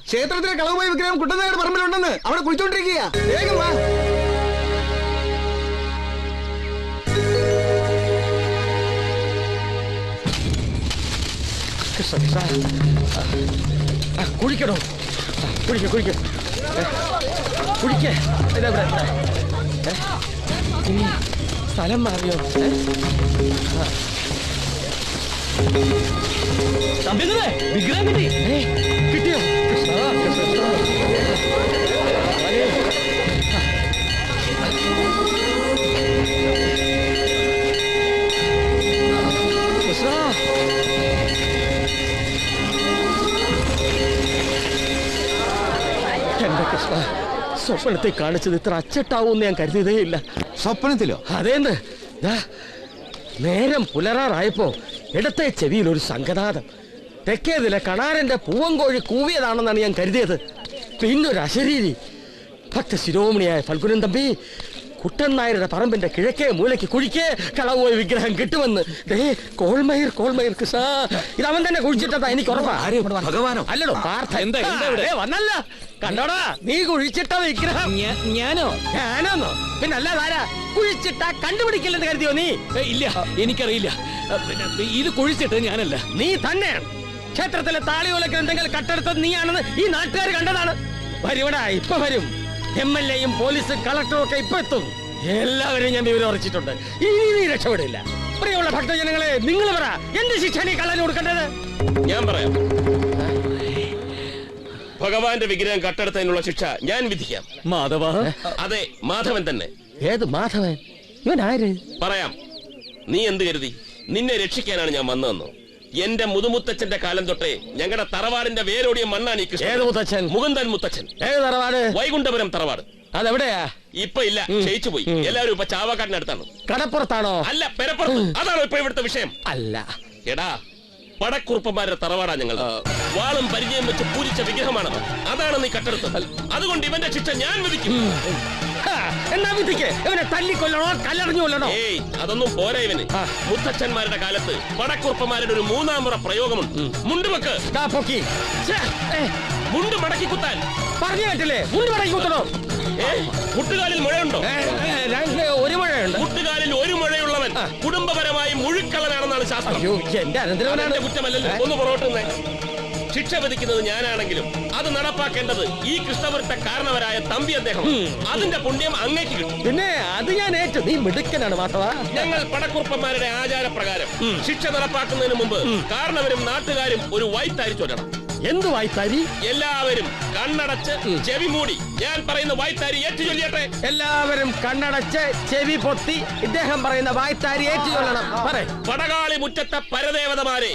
ക്ഷേത്രത്തിലെ കളവുമായി വിഗ്രഹം കുട്ടനാട് പറമ്പിലുണ്ടെന്ന് അവിടെ കുളിച്ചോണ്ടിരിക്കുക. വേഗം വാ. കുഴിക്കണോ? കുഴിക്ക കുഴിക്ക കുഴിക്ക. സ്ഥലം മാറിയോ? വിഗ്രഹം കിട്ടി. കിട്ടിയോ? എന്റെ കൃഷ്ണ, സ്വപ്നത്തെ കാണിച്ചത് ഇത്ര അച്ചട്ടാവൂന്ന് ഞാൻ കരുതിയതേ ഇല്ല. സ്വപ്നത്തിലോ? അതേന്ന്. നേരം പുലരാറായപ്പോ ഇടത്തെ ചെവിയിൽ ഒരു സംഘനാദം. തെക്കേതിലെ കണാരന്റെ പൂവങ്കോഴി കൂവിയതാണെന്നാണ് ഞാൻ കരുതിയത്. പിന്നൊരു അശരീരി. ഭക്ത ശിരോമണിയായ ഫൽഗുനൻ തമ്പി, കുട്ടൻ നായരുടെ പറമ്പിന്റെ കിഴക്കേ മൂലയ്ക്ക് കുഴിക്കേ കളവുപോയ വിഗ്രഹം കിട്ടുമെന്ന്. കോൾമയിർ കോൾമയിർ കൃഷ്ണ, ഇതവൻ തന്നെ കുഴിച്ചിട്ടതാ, എനിക്ക് ഉറപ്പാ. ഭഗവാനോ? അല്ലടോ പാർത്ഥ. വന്നല്ല കണ്ടോടാ, നീ കുഴിച്ചിട്ട വിഗ്രഹം. ഞാനോ? ഞാനോന്നോ? പിന്നെ അല്ലാതാരാ? കുഴിച്ചിട്ട കണ്ടുപിടിക്കില്ലെന്ന് കരുതിയോ നീ? ഇല്ല, എനിക്കറിയില്ല. ഇത് കുഴിച്ചിട്ട് ഞാനല്ല. നീ തന്നെയാണ്. ക്ഷേത്രത്തിലെ താളിയോലക്ക് എന്തെങ്കിലും കട്ടെടുത്തത് നീയാണെന്ന് ഈ നാട്ടുകാർ കണ്ടതാണ്. വരുവടാ, ഇപ്പൊ വരും. MLA-യും പോലീസും കളക്ടറും ഒക്കെ ഇപ്പൊ എത്തും. എല്ലാവരും ഞാൻ വിവരം അറിയിച്ചിട്ടുണ്ട്. ഇനി നീ രക്ഷപ്പെടില്ല. പ്രിയമുള്ള ഭക്തജനങ്ങളെ, നിങ്ങൾ പറ, എന്ത് ശിക്ഷ നീ കള്ളന് കൊടുക്കേണ്ടത്? ഞാൻ പറയാം. ഭഗവാന്റെ വിഗ്രഹം കട്ടെടുത്തതിനുള്ള ശിക്ഷ ഞാൻ വിധിക്കാം. മാധവ? അതെ, മാധവൻ തന്നെ. ഏത് മാധവൻ? ഇവൻ ആര്? പറയാം. നീ എന്ത് കരുതി? നിന്നെ രക്ഷിക്കാനാണ് ഞാൻ വന്നതെന്നോ? എന്റെ മുതുമുത്തച്ഛന്റെ കാലം തൊട്ടേ ഞങ്ങളുടെ തറവാടിന്റെ വേരോടിയ മണ്ണാണ് ഈ കൃഷ്ണൻ. ഏത് മുത്തച്ഛൻ? മുകുന്ദൻ മുത്തച്ഛൻ. ഏത് തറവാട്? വൈകുണ്ഠപുരം തറവാട്. അതെവിടെയാ? ഇപ്പൊ ഇല്ല, ക്ഷയിച്ചു പോയി. എല്ലാവരും ഇപ്പൊ ചാവക്കാടിനടുത്താണ്. കടപ്പുറത്താണോ? അല്ല, പെരപ്പുറത്ത്. അതാണോ ഇപ്പൊ ഇവിടുത്തെ വിഷയം? അല്ല. എടാ, പടക്കുറുപ്പന്മാരുടെ തറവാടാ ഞങ്ങൾ. വാളും പരിചയം വെച്ച് പൂജിച്ച വിഗ്രഹമാണത്. അതാണ് നീ കട്ടെടുത്തത്. അതുകൊണ്ട് ഇവന്റെ ശിക്ഷ ഞാൻ വിധിക്കും. എന്നാ വിധിക്ക്. ഇവനെ തല്ലിക്കൊല്ലണോ കല്ലെറിഞ്ഞു കൊല്ലണോ? ഏയ്, അതൊന്നും പോരാ ഇവന്. മുത്തച്ഛന്മാരുടെ കാലത്ത് പടക്കുറുപ്പന്മാരുടെ ഒരു 3-ാം മുറ പ്രയോഗമുണ്ട്. മുണ്ട് വെക്ക്. മുണ്ട് മടക്കി കുത്താൻ പറഞ്ഞു കേട്ടില്ലേ? മുണ്ട് മടക്കി കുത്തണോ? മുട്ടുകാലിൽ മുഴയുണ്ടോ? ഒരു മുഴയുണ്ട്. മുട്ടുകാലിൽ ഒരു മുഴയുള്ളവൻ കുടുംബപരമായി മുഴുക്കളനാണെന്നാണ് ശാസ്ത്രം. എന്റെ അനന്തരവനാണ്. കുറ്റമല്ലല്ലോ. ഒന്ന് പുറകോട്ട്. ശിക്ഷ വിധിക്കുന്നത് ഞാനാണെങ്കിലും അത് നടപ്പാക്കേണ്ടത് ഈ കൃഷ്ണവൃത്ത കാരണവരായ തമ്പി അദ്ദേഹം. അതിന്റെ പുണ്യം അങ്ങേക്ക് കിട്ടും. പിന്നെ അത് ഞാൻ ഏറ്റു. നീ മിടുക്കനാണ് മാധവ. ഞങ്ങൾ പടക്കുറുപ്പന്മാരുടെ ആചാരപ്രകാരം ശിക്ഷ നടപ്പാക്കുന്നതിന് മുമ്പ് കാരണവരും നാട്ടുകാരും ഒരു വായ്ത്താരി ചൊല്ലണം. എന്ത് വായ്ത്താരി? എല്ലാവരും കണ്ണടച്ച് ചെവി മൂടി ഞാൻ പറയുന്ന വായ്ത്താരി ഏറ്റു ചൊല്ലിയട്ടെ. എല്ലാവരും കണ്ണടച്ച് ചെവി പൊത്തി ഇദ്ദേഹം പറയുന്ന വായ്ത്താരി ഏറ്റു ചൊല്ലണം. പടകാളി മുറ്റത്തെ പരദേവതമാരെ,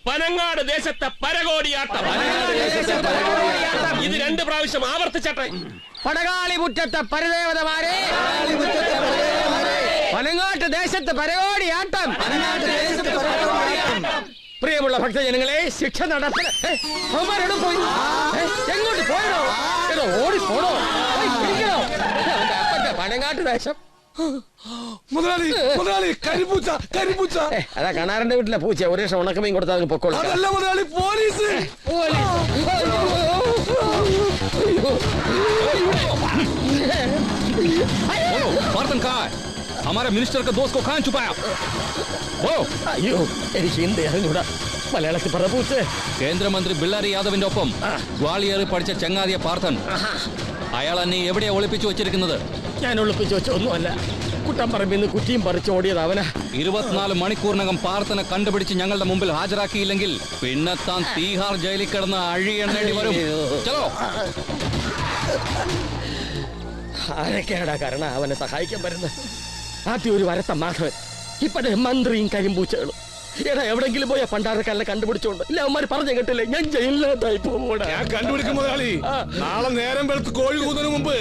പനങ്ങാട് ദേശത്തെ പരകോടിയാട്ടം. ഇത് 2 പ്രാവശ്യം ആവർത്തിച്ചട്ടെ. പടകാളി മുറ്റത്തെ പരദേവതമാരെ, പനങ്ങാട്ട് ദേശത്ത് പരകോടിയാട്ടം. പ്രിയമുള്ള ഭക്തജനങ്ങളെ, ശിക്ഷ നടപ്പിൽ പോയി. എങ്ങോട്ട് പോയണോ? ഓടിപ്പോണോ? പനങ്ങാട്ട് ദേശം. അതാ കണാരന്റെ വീട്ടിലെ പൂച്ച. ഒരു ലക്ഷം ഉണക്കമീൻ കൊടുത്താൽ അതിന് പൊക്കോളാം. പോലീസ്. हमारे मिनिस्टर का दोस्त को कहां छुपाया? അയ്യോ, എനിക്ക് ഹിന്ദി അറിഞ്ഞൂടാ. മലയാളത്തിൽ പറ പൂച്ച. കേന്ദ്രമന്ത്രി ബിള്ളാരി യാദവിന്റെ ഒപ്പം ഗ്വാളിയറിൽ പഠിച്ച ചങ്ങാതിയ പാർത്ഥൻ. അയാൾ എന്നെ എവിടെയാ ഒളിപ്പിച്ചു വെച്ചിരിക്കുന്നത്? ഞാൻ ഒളിപ്പിച്ചു വെച്ചൊന്നുമല്ല. കുട്ടമ്പറമ്പിൽ നിന്ന് കുറ്റിയും പറിച്ചോടിയത് അവനാ. 24 മണിക്കൂറിനകം പാർത്ഥനെ കണ്ടുപിടിച്ച് ഞങ്ങളുടെ മുമ്പിൽ ഹാജരാക്കിയില്ലെങ്കിൽ പിന്നെ താൻ തീഹാർ ജയിലിൽ കിടന്ന് അഴിയെണ്ണേണ്ടി വരും. ചലോ. ആരൊക്കെയാടാ കാരണം അവനെ സഹായിക്കാൻ വരുന്നത്? ആദ്യം ഒരു വരത്ത മാധവൻ, ഇപ്പഴേ മന്ത്രിയും കരിമ്പൂച്ചകളും. എടാ, എവിടെങ്കിലും പോയാ പണ്ടാരക്കാരനെ കണ്ടുപിടിച്ചോണ്ട് ഇല്ല അവന്മാര് പറഞ്ഞു കേട്ടില്ലേ, ഞാൻ ജയിലിനകത്തായി പോകൂടാ. ഞാൻ കണ്ടുപിടിക്കും മുതലാളി. നാളെ നേരം വെളുത്ത് കോഴി കൂന്നതിന് മുമ്പ്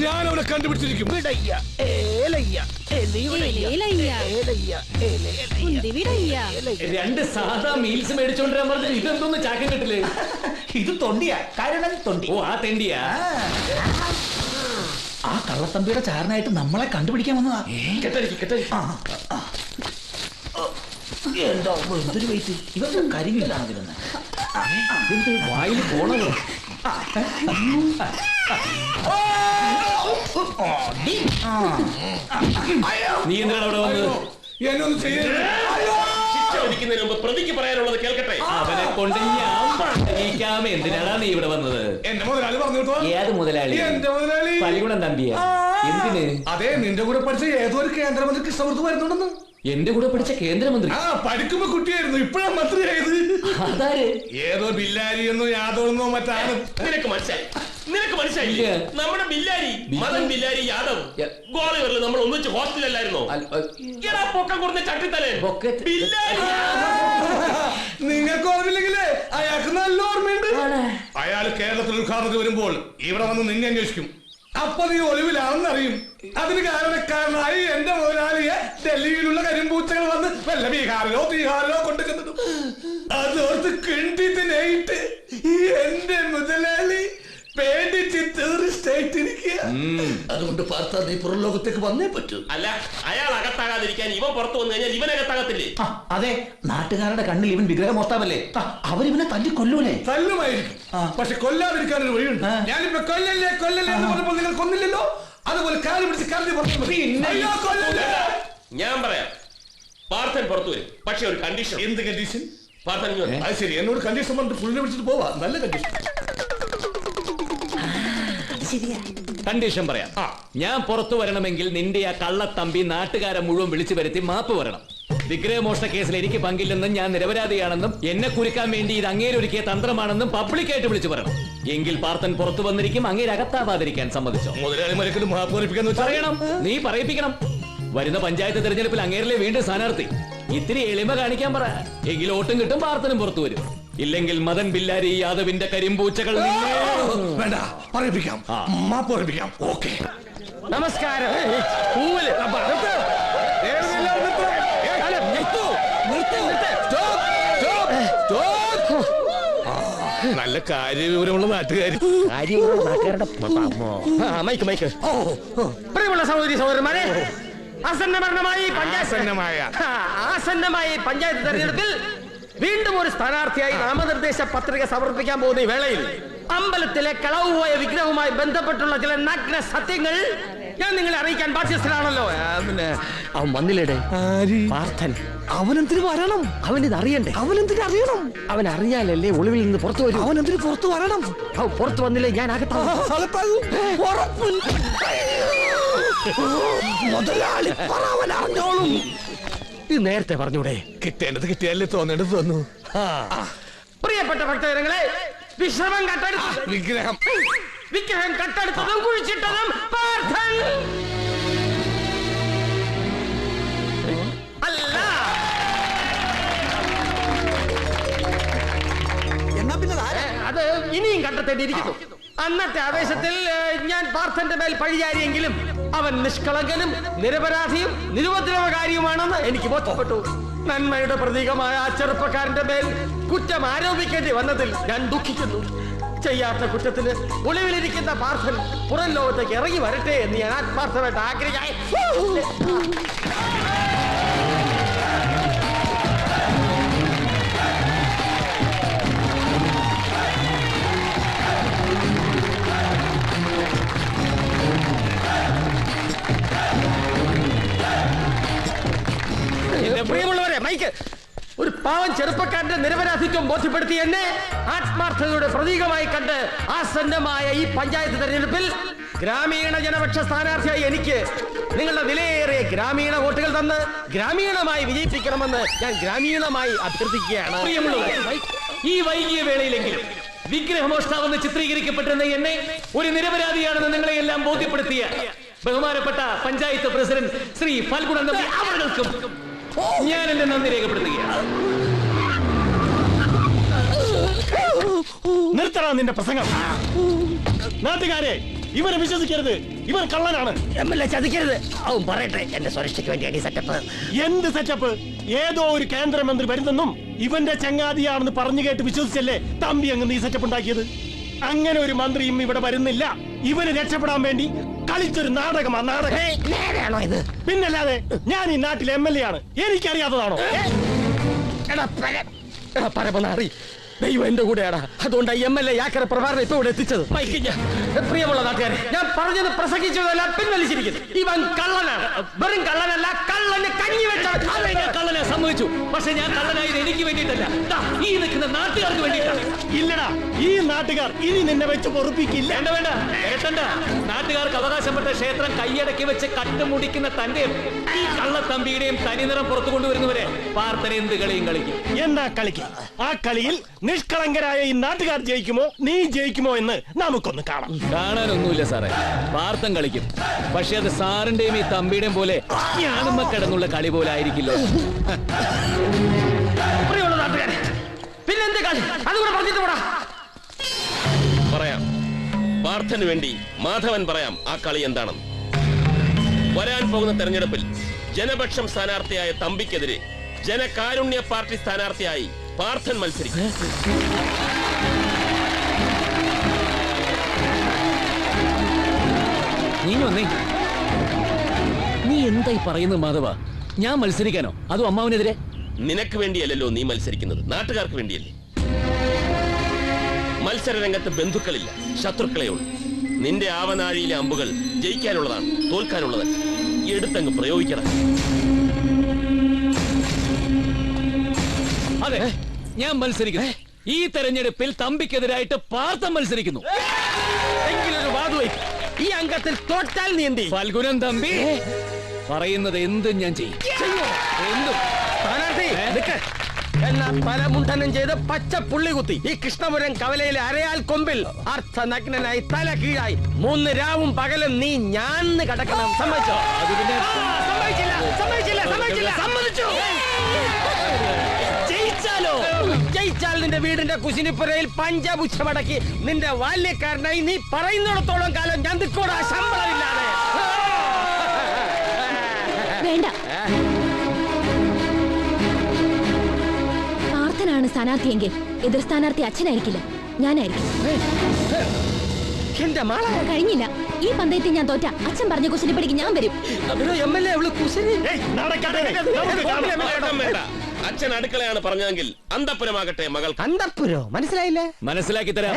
ഞാൻ അവനെ കണ്ടുപിടിച്ചിരിക്കും. രണ്ട് സാധാ മീൽസ് മേടിച്ചോണ്ടിരാൻ പറഞ്ഞു. ഇതെന്തോന്ന് ചാക്കം കിട്ടില്ലേ? ഇത് തൊണ്ടിയാ, കാരണം തൊണ്ടി. ഓ, ആ തെണ്ടിയാ. ആ കള്ളത്തമ്പിയുടെ ചാരനായിട്ട് നമ്മളെ കണ്ടുപിടിക്കാൻ വന്നതാ. എന്താ എന്തൊരു വെയിറ്റ്. ഇവർക്ക് കരിമില്ല അതിലൊന്ന്. വായിൽ പോണതോ? നീ എന്തിനാണ് അവിടെ വന്നത്? എന്നൊന്നും ചെയ്യരുത്. ശിക്ഷ വിധിക്കുന്നതിന് മുമ്പ് പ്രതിക്ക് പറയാനുള്ളത് കേൾക്കട്ടെ. അവനെ കൊണ്ട് ഞാൻ പറഞ്ഞിരിക്കാം. എന്തിനാണ് നീ ഇവിടെ വന്നത്? എന്റെ മുതലാളി പറഞ്ഞു കേട്ടോ. ഏത് മുതലാളി? എന്റെ മുതലാളി ഫൽഗുണൻ തമ്പിയ. എന്തിന്? അതെ, നിന്റെ കൂടെ പഠിച്ച ഏതോ ഒരു കേന്ദ്രമന്ത്രി കൃഷ്ണമൂർത്തി വരുന്നുണ്ടെന്ന്. എന്റെ കൂടെ പഠിച്ച കേന്ദ്രമന്ത്രി? പഠിക്കുമ്പോ കുട്ടിയായിരുന്നു, ഇപ്പഴാ മന്ത്രിയായത്. അതാര്? ഏതോ ബില്ലാരി എന്നോ യാദവ് എന്നോ മറ്റാണ്. നിനക്ക് മനസ്സിലായില്ലേ? നമ്മുടെ ബില്ലാരി, മദൻ ബില്ലാരി യാദവ്. ഗോളിവറിൽ നമ്മൾ ഒന്നിച്ച് ഹോസ്റ്റലല്ലായിരുന്നോ? എടാ പൊക്കം കുറഞ്ഞ ചട്ടിത്തലേ ബില്ലാരി. നിങ്ങൾക്ക് ഓർമ്മില്ലെങ്കിലേ അയാൾക്ക് നല്ല ഓർമ്മയുണ്ട്. അയാൾ കേരളത്തിൽ ഉദ്ഘാടനത്തിന് വരുമ്പോൾ ഇവിടെ വന്ന് നിന്നെ അന്വേഷിക്കും. അപ്പൊ നീ ഒളിവിലാണെന്നറിയും. അതിന് കാരണക്കാരനായി എന്റെ മുതലാളിയെ ഡൽഹിയിലുള്ള കരിമ്പൂച്ചകൾ വന്ന് വല്ല ബീഹാറിലോ തീഹാറിലോ കൊണ്ടുവന്നിടും. അതോർത്ത് കിണ്ടിത്തിനായിട്ട് ഈ എന്റെ മുതലാളി പേടിച്ച് അതുകൊണ്ട് പാർത്താ നീ പുറം ലോകത്തേക്ക് വന്നേ പറ്റൂ. അല്ല, അയാൾ അകത്താകാതിരിക്കാൻ ഇവൻ പുറത്തു വന്നു കഴിഞ്ഞാൽ ഇവനകത്താകത്തില്ലേ? അതെ, നാട്ടുകാരുടെ കണ്ണിൽ ഇവൻ വിഗ്രഹമോർത്താവല്ലേ, അവരിവനെ തല്ലി കൊല്ലൂലേ? തല്ലുമായിരിക്കും, പക്ഷെ കൊല്ലാതിരിക്കാൻ ഒരു വഴിയുണ്ട്. ഞാനിപ്പോ കൊല്ലല്ലേ കൊല്ലല്ലേ എന്ന് പറഞ്ഞപ്പോൾ നിങ്ങൾ കൊന്നില്ലല്ലോ, അതുപോലെ കാല് പിടിച്ച് കരുതി പറഞ്ഞു. ഞാൻ പറയാം, പാർത്ഥൻ പുറത്തു വരും, പക്ഷെ ഒരു കണ്ടീഷൻ. എന്ത് കണ്ടീഷൻ? പാർത്ഥൻ അത് ശരി, എന്നോട് കണ്ടീഷൻ പറഞ്ഞിട്ട് പുള്ളിനെ വിളിച്ചിട്ട് പോവാ. നല്ല കണ്ടീഷൻ. കണ്ടീഷൻ പറയാം. ഞാൻ പുറത്തു വരണമെങ്കിൽ നിന്റെ ആ കള്ളത്തമ്പി നാട്ടുകാരെ മുഴുവൻ വിളിച്ചു വരുത്തി മാപ്പ് വരണം. വിഗ്രഹമോഷണ കേസിൽ എനിക്ക് പങ്കില്ലെന്നും ഞാൻ നിരപരാധിയാണെന്നും എന്നെ കുരുക്കാൻ വേണ്ടി ഇത് അങ്ങേരൊരുക്കിയ തന്ത്രമാണെന്നും പബ്ലിക്കായിട്ട് വിളിച്ചു പറയണം. എങ്കിൽ പാർത്ഥൻ പുറത്തു വന്നിരിക്കും, അങ്ങേരകത്താവാതിരിക്കാൻ സമ്മതിച്ചോ? മുതലാളിമാരെങ്കിലും മാപ്പ് പറയിപ്പിക്കാന്ന് പറയണം, നീ പറയിപ്പിക്കണം. വരുന്ന പഞ്ചായത്ത് തെരഞ്ഞെടുപ്പിൽ അങ്ങേരിലെ വീണ്ടും സ്ഥാനാർത്ഥി. ഇത്തിരി എളിമ കാണിക്കാൻ പറ, എങ്കിൽ വോട്ടും കിട്ടും, പാർത്ഥനും പുറത്തു വരും. ഇല്ലെങ്കിൽ മദൻ ബില്ലാരി യാദവിന്റെ കരിമ്പൂച്ചകൾ. വേണ്ട, പറയിപ്പിക്കാം, മാപ്പ് പറയിപ്പിക്കാം. ഓക്കെ, നമസ്കാരം. നല്ല കാര്യവിവരമുള്ള നാട്ടുകാർ. പ്രിയമുള്ള സഹോദരി സഹോദരന്മാരെ, ആസന്നമായി പഞ്ചായത്ത് തെരഞ്ഞെടുപ്പിൽ വീണ്ടും ഒരു സ്ഥാനാർത്ഥിയായി നാമനിർദ്ദേശ പത്രിക സമർപ്പിക്കാൻ പോകുന്ന ഈ വേളയിൽ അമ്പലത്തിലെ കളവുപോയ വിഗ്രഹവുമായി ബന്ധപ്പെട്ടുള്ള ചില നഗ്ന സത്യങ്ങൾ ഞാൻ നിങ്ങളെ അറിയിക്കാൻ ബാധ്യസ്ഥനാണല്ലോ. അവൻ വന്നില്ലേടെ പാർത്ഥൻ. അവനെന്തിന് വരണം? അവനിത് അറിയണ്ടേ? അവനെന്തിന് അറിയണം? അവൻ അറിഞ്ഞാലല്ലേ ഒളിവിൽ നിന്ന് പുറത്തു വരും. അവനെന്തിന് പുറത്തു വരണം? അവൻ പുറത്തു വന്നില്ലേ ഞാൻ അകത്താകും. മുതലാളി അവൻ അറിഞ്ഞോളും. ഇത് നേരത്തെ പറഞ്ഞൂടെ? കിട്ടേണ്ടത് കിട്ടിയാലേ തോന്നേണ്ടത് തോന്നു. പ്രിയപ്പെട്ട ഭക്തജനങ്ങളെ, വിശ്രമം കട്ടെടുത്ത് വിഗ്രഹം കട്ടെടുത്തതും കുഴിച്ചിട്ടതും പാർത്ഥൻ അല്ല. അത് ഇനിയും കണ്ടെത്തേണ്ടിയിരിക്കുന്നു. അന്നത്തെ ആവേശത്തിൽ ഞാൻ പാർത്ഥന്റെ മേൽ പഴിചാരിയെങ്കിലും അവൻ നിഷ്കളങ്കനും നിരപരാധിയും നിരുപദ്രവകാരിയുമാണെന്ന് എനിക്ക് ബോധ്യപ്പെട്ടു. നന്മയുടെ പ്രതീകമായ ആ ചെറുപ്പക്കാരന്റെ മേൽ കുറ്റം ആരോപിക്കേണ്ടി വന്നതിൽ ഞാൻ ദുഃഖിക്കുന്നു. ചെയ്യാത്ത കുറ്റത്തിന് ഒളിവിലിരിക്കുന്ന പാർത്ഥൻ പുറം ലോകത്തേക്ക് ഇറങ്ങി വരട്ടെ എന്ന് ഞാൻ ആത്മാർത്ഥമായിട്ട് ആഗ്രഹിക്കുന്നു. പ്രിയമുള്ളവരെ, മൈക്ക്. ഒരു പാവം ചെറുപ്പക്കാരന്റെ നിരപരാധിത്വം ബോധ്യപ്പെടുത്തി എന്നെ ആത്മാർത്ഥതയുടെ പ്രതീകമായി കണ്ട് ആസന്നമായ ഈ പഞ്ചായത്ത് തെരഞ്ഞെടുപ്പിൽ ഗ്രാമീണ ജനപക്ഷ സ്ഥാനാർത്ഥിയായി എനിക്ക് നിങ്ങളുടെ വിലയേറിയ ഗ്രാമീണ വോട്ടുകൾ തന്ന് ഗ്രാമീണമായി വിജയിപ്പിക്കണമെന്ന് ഞാൻ ഗ്രാമീണമായി അഭ്യർത്ഥിക്കുകയാണ്. ഈ വൈകിയ വേളയിലെങ്കിലും വിഗ്രഹമോഷ്ടാവെന്ന് ചിത്രീകരിക്കപ്പെട്ടിരുന്ന എന്നെ ഒരു നിരപരാധിയാണെന്ന് നിങ്ങളെയെല്ലാം ബോധ്യപ്പെടുത്തിയ ബഹുമാനപ്പെട്ട പഞ്ചായത്ത് പ്രസിഡന്റ് ശ്രീ ഫൽഗുണൻ തമ്പി അവർക്കും ഞാൻ എന്റെ നന്ദി രേഖപ്പെടുത്തുകയാണ്. നിർത്തണം നിന്റെ പ്രസംഗം. നാട്ടുകാരെ, ഇവരെ വിശ്വസിക്കരുത്, ഇവർ കള്ളനാണ്. ചതിക്കരുത്. അവൻ പറയട്ടെ, എന്റെ സുരക്ഷയ്ക്ക് വേണ്ടിയാണ് ഈ സെറ്റപ്പ്. എന്ത് സെറ്റപ്പ്? ഏതോ ഒരു കേന്ദ്രമന്ത്രി വരുന്നെന്നും ഇവന്റെ ചങ്ങാതിയാണെന്ന് പറഞ്ഞു കേട്ട് വിശ്വസിച്ചല്ലേ തമ്പി അങ്ങ് നീ സെറ്റപ്പ് ഉണ്ടാക്കിയത്? അങ്ങനെ ഒരു മന്ത്രിയും ഇവിടെ വരുന്നില്ല. ഇവന് രക്ഷപ്പെടാൻ വേണ്ടി കളിച്ചൊരു നാടകമാ നാടകം. നേരെയാണോ ഇത്? പിന്നല്ലാതെ, ഞാൻ ഈ നാട്ടിലെ MLA ആണ്, എനിക്കറിയാത്തതാണോ? പരമനാറി, ദൈവം എന്റെ കൂടെയാടാ. അതുകൊണ്ട് MLA യാക്കര പ്രഭാകരൻ ഇപ്പൊ ഇവിടെ എത്തിച്ചത്. പ്രിയമുള്ള നാട്ടുകാരെ, ഞാൻ പറഞ്ഞത് പ്രസംഗിച്ചതല്ല പിൻവലിച്ചിരിക്കുന്നു. ഇവൻ കള്ളനാണ്. വെറും കള്ളനല്ല, കള്ളന് കഞ്ഞി വെച്ചാൽ കള്ളനെ സമ്മതിച്ചു. പക്ഷെ ഞാൻ കള്ളനായത് എനിക്ക് വേണ്ടിയിട്ടല്ല, ഈ നിൽക്കുന്ന നാട്ടുകാർക്ക് വേണ്ടിയിട്ടാണ്. ഇല്ലടാ, ഈ നാട്ടുകാർ ഇനി നിന്നെ വെച്ച് പൊറുപ്പിക്കില്ല. വേണ്ട വേണ്ട കേട്ടണ്ട. നാട്ടുകാർക്ക് അവകാശപ്പെട്ട ക്ഷേത്രം കൈയടക്കി വെച്ച് കട്ടുമുടിക്കുന്ന തന്റെ ഈ കള്ളത്തമ്പിയുടെയും തനിനിറം പുറത്തു കൊണ്ടുവരുന്നവരെ പാർത്തന എന്ത് കളിയും കളിക്കും. എന്താ കളിക്ക്? ആ കളിയിൽ നിഷ്കളങ്കരായ ഈ നാട്ടുകാർ ജയിക്കുമോ നീ ജയിക്കുമോ എന്ന് നമുക്കൊന്ന് കാണാം. കാണാനൊന്നുമില്ല സാറേ, പാർത്തം കളിക്കും. പക്ഷെ അത് സാറിന്റെയും ഈ തമ്പിയുടെയും പോലെ ഞാനുമ്മ കിടന്നുള്ള കളി പോലെ ആയിരിക്കില്ലോ. പ്രിയമുള്ള നാട്ടുകാരെ, പിന്നെന്ത് കളി? അതുകൂടെ പറഞ്ഞിട്ട് പോടാ. പറയാം. പാർത്ഥന് വേണ്ടി മാധവൻ പറയാം ആ കളി എന്താണെന്ന്. വരാൻ പോകുന്ന തെരഞ്ഞെടുപ്പിൽ ജനപക്ഷം സ്ഥാനാർത്ഥിയായ തമ്പിക്കെതിരെ ജനകാരുണ്യ പാർട്ടി സ്ഥാനാർത്ഥിയായി പാർത്ഥൻ മത്സരിക്കും. നീ എന്തായി പറയുന്നത് മാധവ? ഞാൻ മത്സരിക്കാനോ? അതോ അമ്മാവനെതിരെ? നിനക്ക് വേണ്ടിയല്ലല്ലോ നീ മത്സരിക്കുന്നത്, നാട്ടുകാർക്ക് വേണ്ടിയല്ലേ. മത്സര രംഗത്ത് ബന്ധുക്കളില്ല, ശത്രുക്കളേ ഉള്ളൂ. നിന്റെ ആവനാഴിയിലെ അമ്പുകൾ ജയിക്കാനുള്ളതാണ്, തോൽക്കാനുള്ളതല്ല. എടുത്തങ്ങ് പ്രയോഗിക്കണം. അതെ, ഞാൻ മത്സരിക്കുന്നു. ഈ തെരഞ്ഞെടുപ്പിൽ തമ്പിക്കെതിരായിട്ട് പാർത്ഥം മത്സരിക്കുന്നു. എങ്കിലൊരു വാതുവയ്പ്. ഈ അംഗത്തിൽ തോറ്റാൽ നീ എന്ത് ചെയ്യും? ഫൽഗുനം തമ്പി പറയുന്നത് എന്തും ഞാൻ ചെയ്യും. എന്തും. സ്ഥാനാർത്ഥി നിക്ക്. എന്നാ പലമുണ്ഠനം ചെയ്ത് പച്ച പുള്ളി കുത്തി ഈ കൃഷ്ണപുരം കവലയിലെ അരയാൽ കൊമ്പിൽ അർത്ഥനഗ്നനായി തല കീഴായി 3 രാവും പകലും നീ ഞാന്ന് കിടക്കണം. സമ്മതിച്ചോ? അത് പിന്നെ സമ്മതിച്ചു. ജയിച്ചാൽ നിന്റെ വീടിന്റെ കുശിനിപ്പുരയിൽ പഞ്ചപുച്ഛമടക്കി നിന്റെ ബാല്യക്കാരനായി നീ പറയുന്നിടത്തോളം കാലം ഞാൻ നിൽക്കൂടാ, ശമ്പളമില്ലാതെ. വേണ്ട. പാർത്ഥനാണ് സ്ഥാനാർത്ഥിയെങ്കിൽ എതിർ സ്ഥാനാർത്ഥി അച്ഛനായിരിക്കില്ല, ഞാനായിരിക്കും. എന്റെ മാള കഴിഞ്ഞില്ല. ഈ പന്തയത്തിൽ ഞാൻ തോറ്റ അച്ഛൻ പറഞ്ഞ കുശലിപ്പടിക്ക് ഞാൻ വരും. MLA അവള് കുശലി. വേണ്ട. അച്ഛൻ അടുക്കളയാണ് പറഞ്ഞതെങ്കിൽ അന്തപ്പുരമാകട്ടെ മകൾ. അന്തപ്പുരോ? മനസ്സിലായില്ലേ? മനസ്സിലാക്കി തരാം.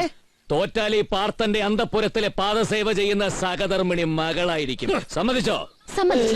തോറ്റാലി പാർത്ഥന്റെ അന്തപ്പുരത്തിലെ പാദസേവ ചെയ്യുന്ന സഹധർമ്മിണി മകളായിരിക്കും. സമ്മതിച്ചോ? സമ്മതിച്ചു.